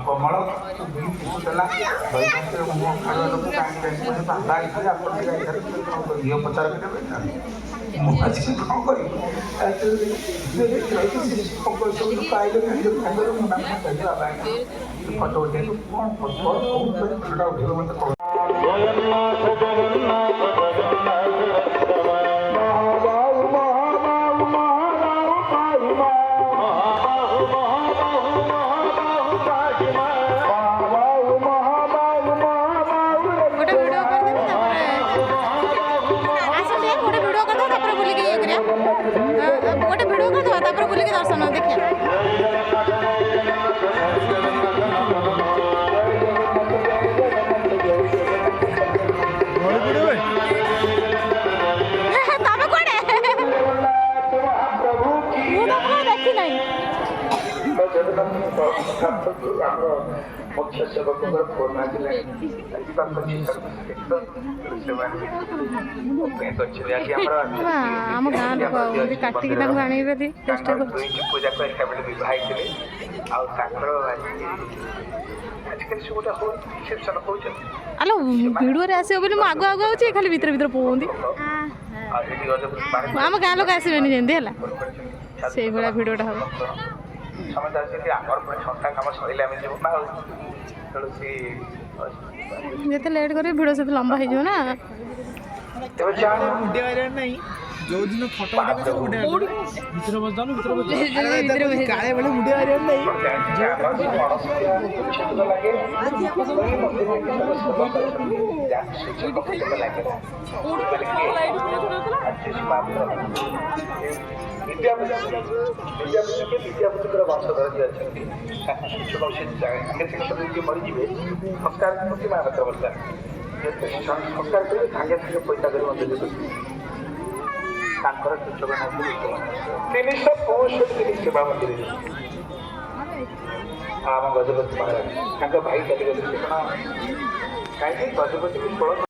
କମଳ ଦିଶୁଥିଲା ଝିଅ ପଚାର ମୁଁ ଆଜି କ'ଣ କରିବି ଫଟୋ ଉଠେଇଲୁ କ'ଣ ଫଟୋଟା ଉଠେଇବ ମୋତେ କହ। गोटे भिडियो कर दर्शन देखिए मुख्य सेवक फोन आगे आम गाँ लोक काटिक पूजा आलो भिडियो आसो बोली आगु आगु आऊँ खाली भितर भितर पौंदी आम गाँ लोक आसबेनि जमी है से भाया भिडियोटा हम जिते लेट कर भिड से लंबा हो ना जो दिन फोटो भीतर बस काले बेले मुंडिया नहीं विद्यापति वंशधर जी अच्छा शिक्षक मरीजे संस्कार संस्कार करेंगे सागे सागे पैसा कर शिक्षक 365 सेवा मंदिर आम गजपति महाराज भाई चली गए कहीं गजपति